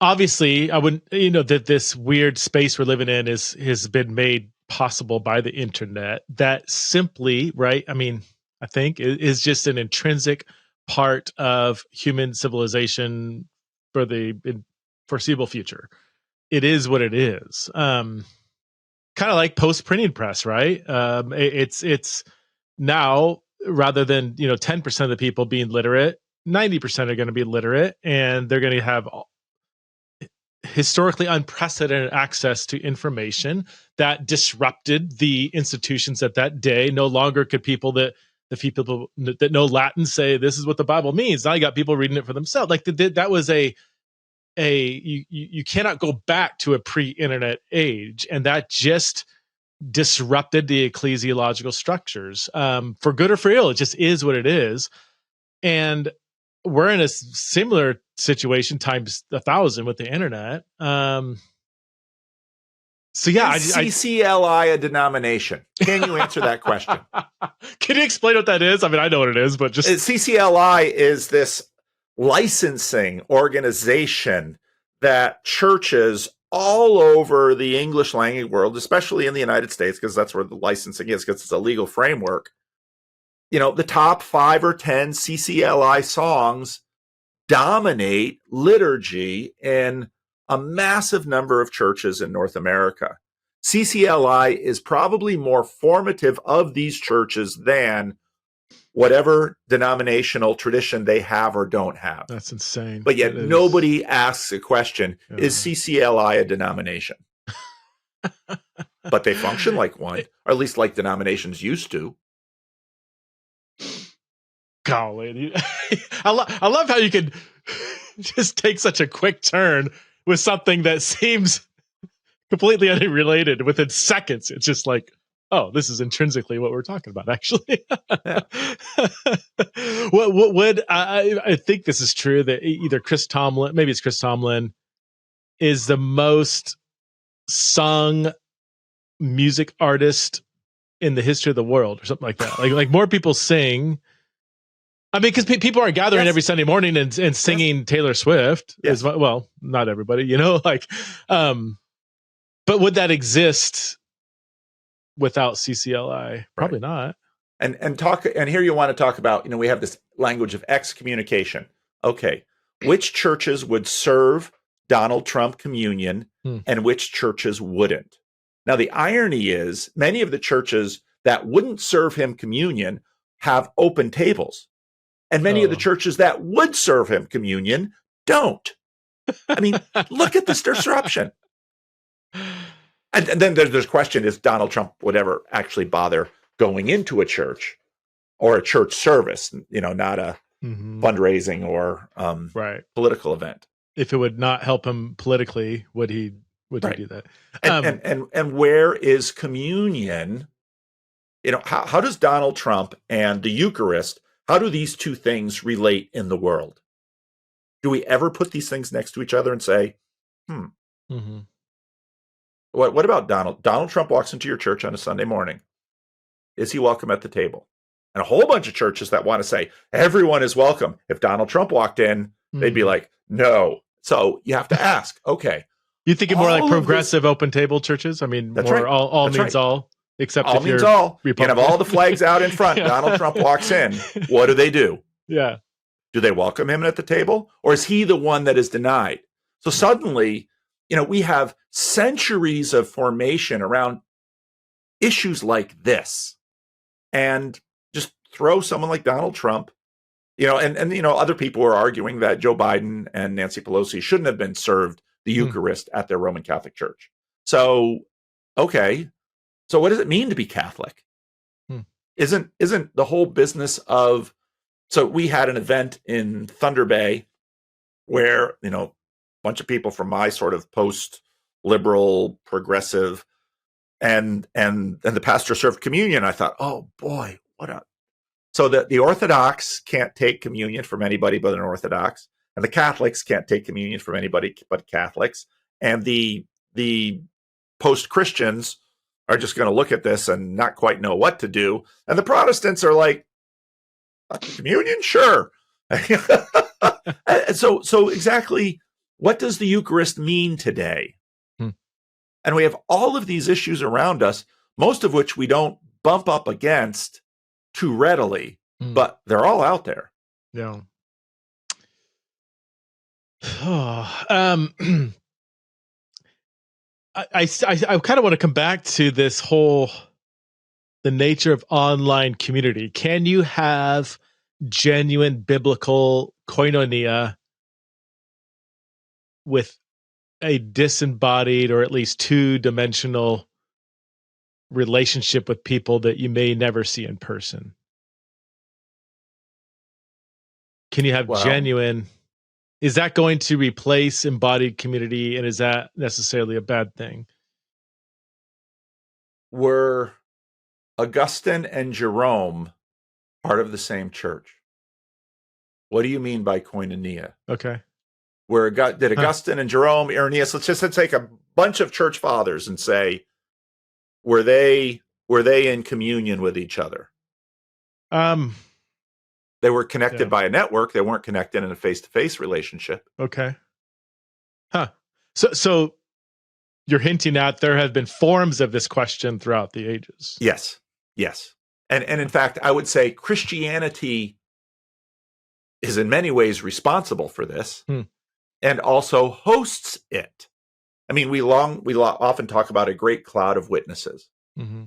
obviously, I wouldn't, that this weird space we're living in has been made possible by the internet. That simply, right? I mean, I think is just an intrinsic part of human civilization for the foreseeable future. It is what it is. Kind of like post-printing press, right? It's now, rather than 10% of the people being literate, 90% are going to be literate, and they're going to have historically unprecedented access to information that disrupted the institutions at that day. No longer could people that know Latin say this is what the Bible means. Now you got people reading it for themselves. Like that was you cannot go back to a pre-internet age, and that just disrupted the ecclesiological structures, for good or for ill. It just is what it is. And we're in a similar situation times 1,000 with the internet. So yeah, is CCLI a denomination? Can you answer that question? Can you explain what that is? I mean, I know what it is, but just CCLI is this licensing organization that churches all over the English language world, especially in the United States, because that's where the licensing is, because it's a legal framework. The top 5 or 10 CCLI songs dominate liturgy in a massive number of churches in North America. CCLI is probably more formative of these churches than whatever denominational tradition they have or don't have. That's insane. But yet nobody asks a question, is CCLI a denomination? But they function like one, or at least like denominations used to. Golly, I love how you could just take such a quick turn with something that seems completely unrelated within seconds. It's just like, oh, this is intrinsically what we're talking about, actually. What would I think this is true that either Chris Tomlin, maybe it's Chris Tomlin, is the most sung music artist in the history of the world, or something like that. Like more people sing. I mean, because people are gathering every Sunday morning and singing Taylor Swift. As well, not everybody, but would that exist without CCLI? Probably not. And here you want to talk about, we have this language of excommunication. Okay, which churches would serve Donald Trump communion and which churches wouldn't? Now, the irony is many of the churches that wouldn't serve him communion have open tables. And many of the churches that would serve him communion don't. I mean, look at this disruption. And then there's this question, is Donald Trump would ever actually bother going into a church or a church service, not a fundraising or political event. If it would not help him politically, would he do that? And where is communion? How does Donald Trump and the Eucharist, how do these two things relate in the world? Do we ever put these things next to each other and say, Mm-hmm. What about Donald? Donald Trump walks into your church on a Sunday morning. Is he welcome at the table? And a whole bunch of churches that want to say everyone is welcome. If Donald Trump walked in, they'd be like, no. So you have to ask, okay. You think it more like progressive open table churches? I mean, that's more right. all that's means right. all, except all if means you're all. Republican. You have all the flags out in front. Yeah. Donald Trump walks in. What do? Yeah. Do they welcome him at the table? Or is he the one that is denied? So suddenly, we have centuries of formation around issues like this. And just throw someone like Donald Trump, and other people were arguing that Joe Biden and Nancy Pelosi shouldn't have been served the Eucharist at their Roman Catholic Church. So, okay. So what does it mean to be Catholic? Isn't the whole business of, so we had an event in Thunder Bay where, a bunch of people from my sort of post-liberal, progressive, and the pastor served communion. I thought, oh boy, so that the Orthodox can't take communion from anybody but an Orthodox, and the Catholics can't take communion from anybody but Catholics, and the post-Christians are just going to look at this and not quite know what to do, and the Protestants are like, communion, sure. So exactly, what does the Eucharist mean today? And we have all of these issues around us, most of which we don't bump up against too readily, but they're all out there. Yeah. I kind of want to come back to this the nature of online community. Can you have genuine biblical koinonia with a disembodied or at least two-dimensional relationship with people that you may never see in person? Can you have genuine? Is that going to replace embodied community, and is that necessarily a bad thing? Were Augustine and Jerome part of the same church? What do you mean by koinonia? Okay. Did Augustine and Jerome, Irenaeus, let's take a bunch of church fathers and say, were they in communion with each other? They were connected by a network. They weren't connected in a face-to-face relationship. Okay. So you're hinting at there have been forms of this question throughout the ages. Yes. And in fact, I would say Christianity is in many ways responsible for this and also hosts it. I mean, we often talk about a great cloud of witnesses.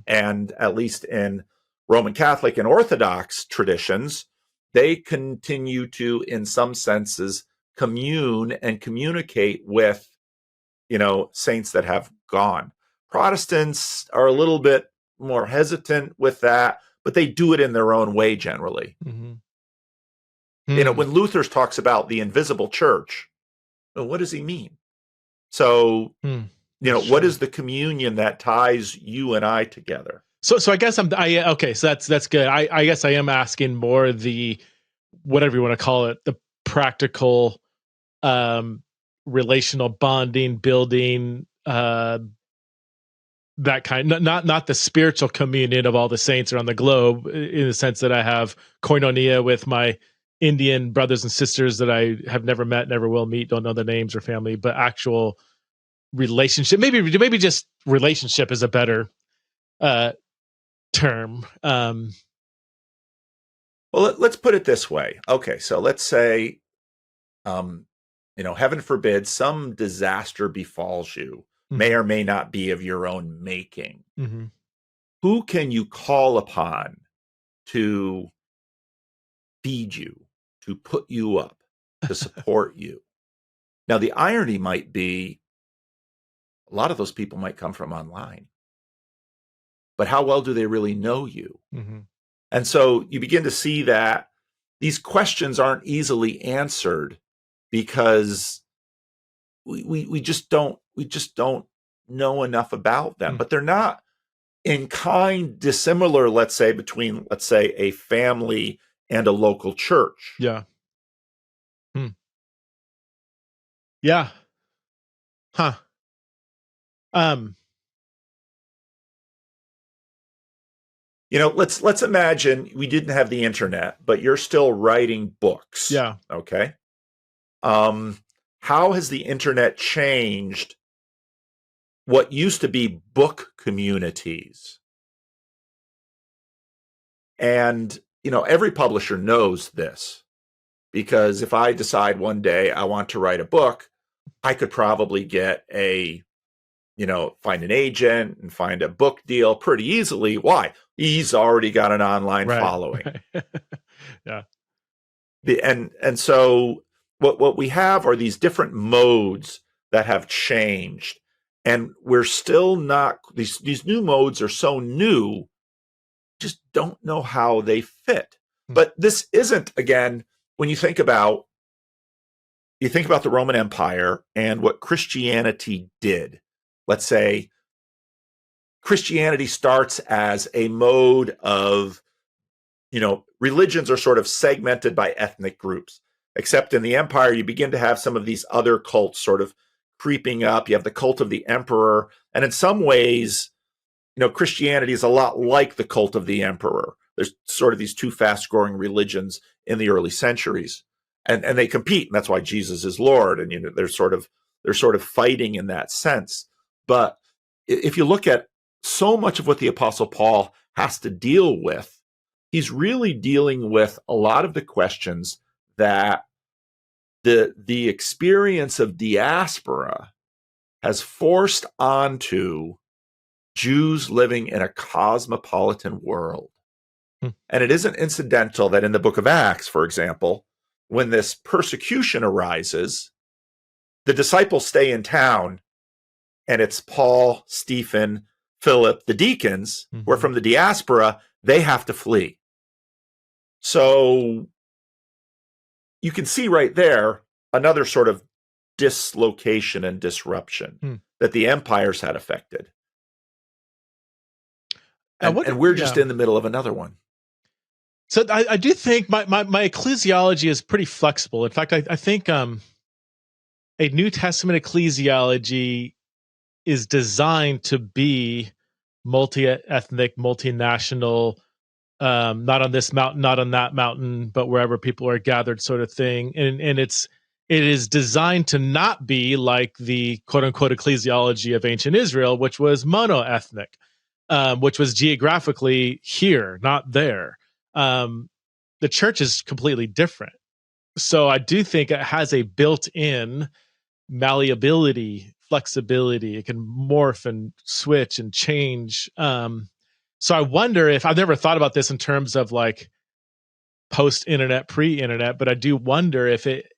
And at least in Roman Catholic and Orthodox traditions, they continue to, in some senses, commune and communicate with, saints that have gone. Protestants are a little bit more hesitant with that, but they do it in their own way generally. When Luther talks about the invisible church, what does he mean? So, what is the communion that ties you and I together? So I guess okay. So that's good. I guess I am asking more the, whatever you want to call it, the practical, relational bonding, building, that kind. Not the spiritual communion of all the saints around the globe, in the sense that I have koinonia with my Indian brothers and sisters that I have never met, never will meet, don't know their names or family, but actual relationship. Maybe just relationship is a better term. Well, let's put it this way. Okay, so let's say, heaven forbid, some disaster befalls you, may or may not be of your own making. Who can you call upon to feed you, to put you up, to support you? Now, the irony might be a lot of those people might come from online. But how well do they really know you? And so you begin to see that these questions aren't easily answered because we just don't know enough about them. But they're not in kind dissimilar, let's say, between, a family and a local church. Yeah. Yeah. Huh. Let's imagine we didn't have the internet, but you're still writing books. Yeah. Okay. How has the internet changed what used to be book communities? And, every publisher knows this, because if I decide one day I want to write a book, I could probably find an agent and find a book deal pretty easily. Why? He's already got an online following. Yeah. And so what we have are these different modes that have changed. And we're still not, these new modes are so new, just don't know how they fit. But this isn't, again, when you think about the Roman Empire and what Christianity did. Let's say Christianity starts as a mode of, religions are sort of segmented by ethnic groups, except in the empire, you begin to have some of these other cults sort of creeping up. You have the cult of the emperor. And in some ways, Christianity is a lot like the cult of the emperor. There's sort of these two fast growing religions in the early centuries, and they compete. And that's why Jesus is Lord. And, they're sort of fighting in that sense. But if you look at so much of what the Apostle Paul has to deal with, he's really dealing with a lot of the questions that the experience of diaspora has forced onto Jews living in a cosmopolitan world. And it isn't incidental that in the book of Acts, for example, when this persecution arises, the disciples stay in town, and it's Paul, Stephen, Philip, the deacons, who are from the diaspora, they have to flee. So you can see right there another sort of dislocation and disruption that the empires had affected. And we're just in the middle of another one. So I do think my ecclesiology is pretty flexible. In fact, I think a New Testament ecclesiology is designed to be multi-ethnic, multinational, not on this mountain, not on that mountain, but wherever people are gathered, sort of thing. And it is designed to not be like the quote unquote ecclesiology of ancient Israel, which was mono-ethnic, which was geographically here, not there. The church is completely different. So I do think it has a built-in malleability, flexibility. It can morph and switch and change. So I wonder if, I've never thought about this in terms of like post-internet, pre-internet, but I do wonder if it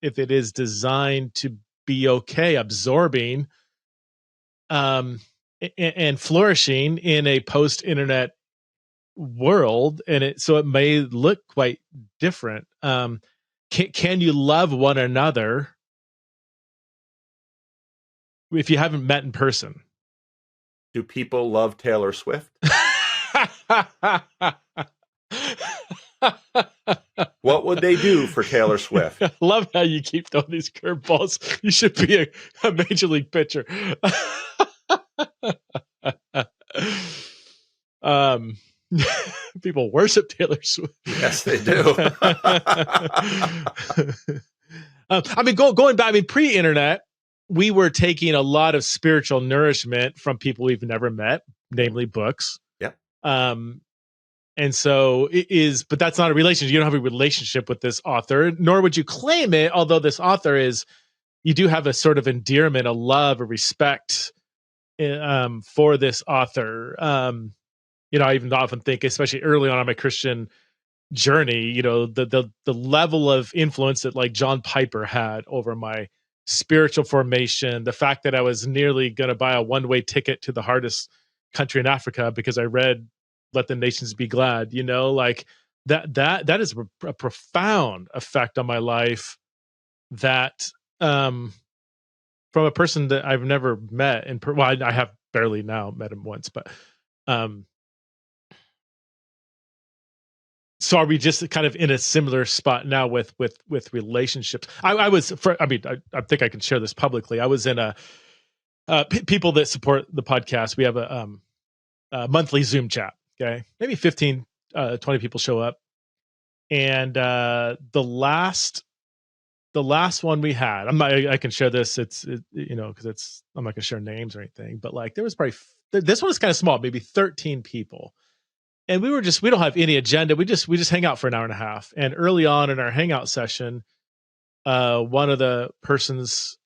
is designed to be okay absorbing and flourishing in a post-internet world, and so it may look quite different. Can you love one another if you haven't met in person? Do people love Taylor Swift? What would they do for Taylor Swift? I love how you keep throwing these curveballs. You should be a major league pitcher. People worship Taylor Swift. Yes, they do. Going back, pre-internet, we were taking a lot of spiritual nourishment from people we've never met, namely books. Yeah. And so but that's not a relationship. You don't have a relationship with this author, nor would you claim it. Although this author you do have a sort of endearment, a love, a respect for this author. I even often think, especially early on in my Christian journey, the level of influence that like John Piper had over my spiritual formation, the fact that I was nearly going to buy a one-way ticket to the hardest country in Africa because I read Let the Nations Be Glad, like that is a profound effect on my life that from a person that I've never met I have barely now met him once, but So are we just kind of in a similar spot now with relationships? I think I can share this publicly. I was in a people that support the podcast. We have a monthly Zoom chat. Okay, maybe 15, 20 people show up, and the last one we had, I can share this. Because I'm not gonna share names or anything, but like there was probably this one was kind of small, maybe 13 people. And we don't have any agenda. We just hang out for an hour and a half. And early on in our hangout session, one of the persons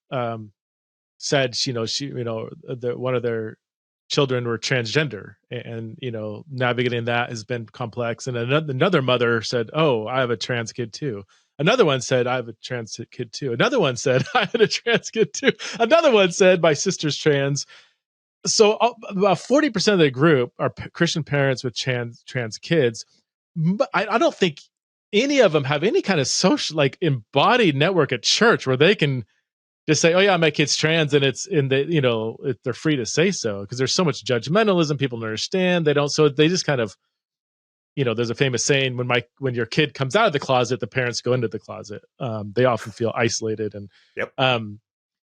said, one of their children were transgender, and navigating that has been complex. And another mother said, "Oh, I have a trans kid too." Another one said, "I have a trans kid too." Another one said, "I had a trans kid too." Another one said, "My sister's trans." So about 40% of the group are Christian parents with trans kids. But I don't think any of them have any kind of social, like, embodied network at church where they can just say, "Oh yeah, my kid's trans," and it's in the they're free to say so, because there's so much judgmentalism. People don't understand. They don't. So they just kind of, there's a famous saying, when your kid comes out of the closet, the parents go into the closet. They often feel isolated, and Yep.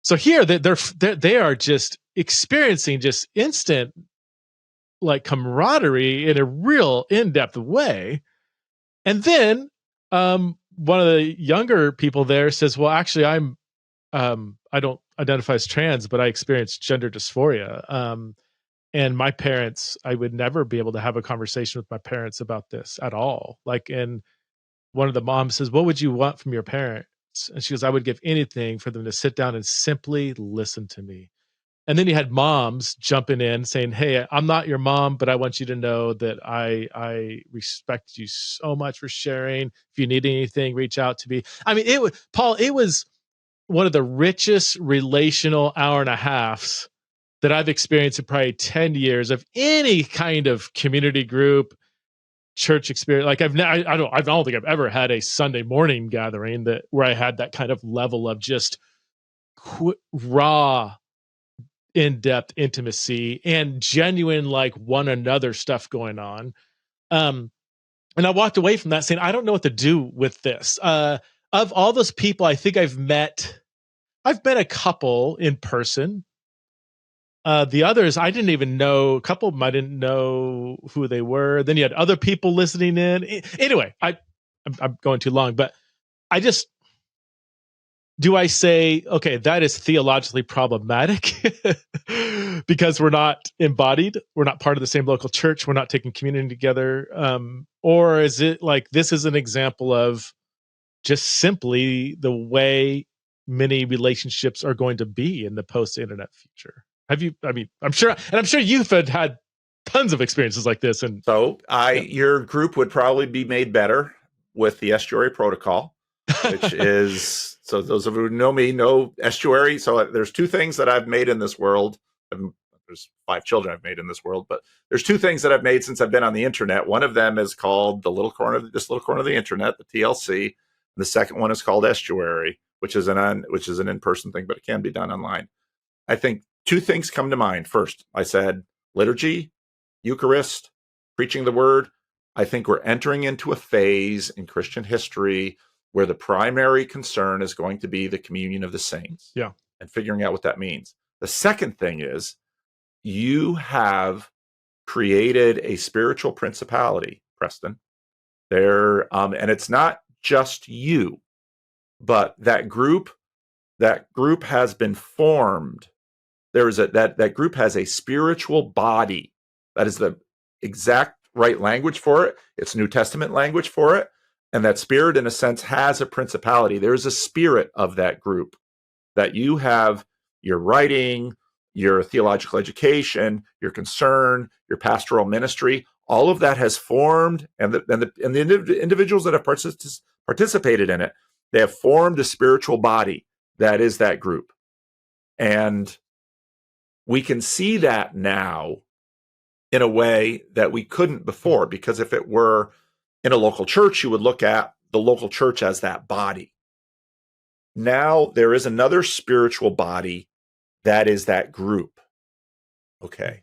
So here they are just experiencing just instant, like, camaraderie in a real in-depth way. And then one of the younger people there says, "Well, actually, I don't identify as trans, but I experience gender dysphoria. And my parents, I would never be able to have a conversation with my parents about this at all." Like, and one of the moms says, "What would you want from your parents?" And she goes, "I would give anything for them to sit down and simply listen to me." And then you had moms jumping in saying, "Hey, I'm not your mom, but I want you to know that I respect you so much for sharing. If you need anything, reach out to me." I mean, it was one of the richest relational hour and a halves that I've experienced in probably 10 years of any kind of community group, church experience. Like, I don't think I've ever had a Sunday morning gathering where I had that kind of level of just raw, in-depth intimacy and genuine, like, one another stuff going on. And I walked away from that saying, I don't know what to do with this. Of all those people, I think I've met a couple in person. The others, I didn't even know. A couple of them, I didn't know who they were. Then you had other people listening in. Anyway, I'm going too long, but do I say, okay, that is theologically problematic because we're not embodied, we're not part of the same local church, we're not taking community together? Or is it like, this is an example of just simply the way many relationships are going to be in the post-internet future? I'm sure you've had tons of experiences like this. And your group would probably be made better with the estuary protocol, which is, so those of you who know me know estuary. So there's two things that I've made in this world. There's 5 children I've made in this world, but there's 2 things that I've made since I've been on the internet. One of them is called this little corner of the internet, the TLC. And the second one is called estuary, which is an in-person thing, but it can be done online. I think 2 things come to mind. First, I said liturgy, Eucharist, preaching the word. I think we're entering into a phase in Christian history where the primary concern is going to be the communion of the saints. Yeah. And figuring out what that means. The second thing is, you have created a spiritual principality, Preston. And it's not just you, but that group has been formed. That group has a spiritual body. That is the exact right language for it. It's New Testament language for it. And that spirit, in a sense, has a principality. There's a spirit of that group that you have your writing, your theological education, your concern, your pastoral ministry. All of that has formed, and the individuals that have participated in it, they have formed a spiritual body that is that group. And we can see that now in a way that we couldn't before, because if it were in a local church, you would look at the local church as that body. Now there is another spiritual body that is that group. Okay.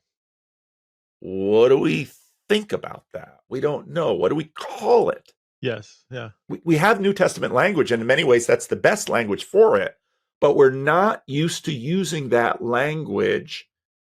What do we think about that. We don't know. What do we call it? Yes. Yeah. We have New Testament language, and in many ways, that's the best language for it. But we're not used to using that language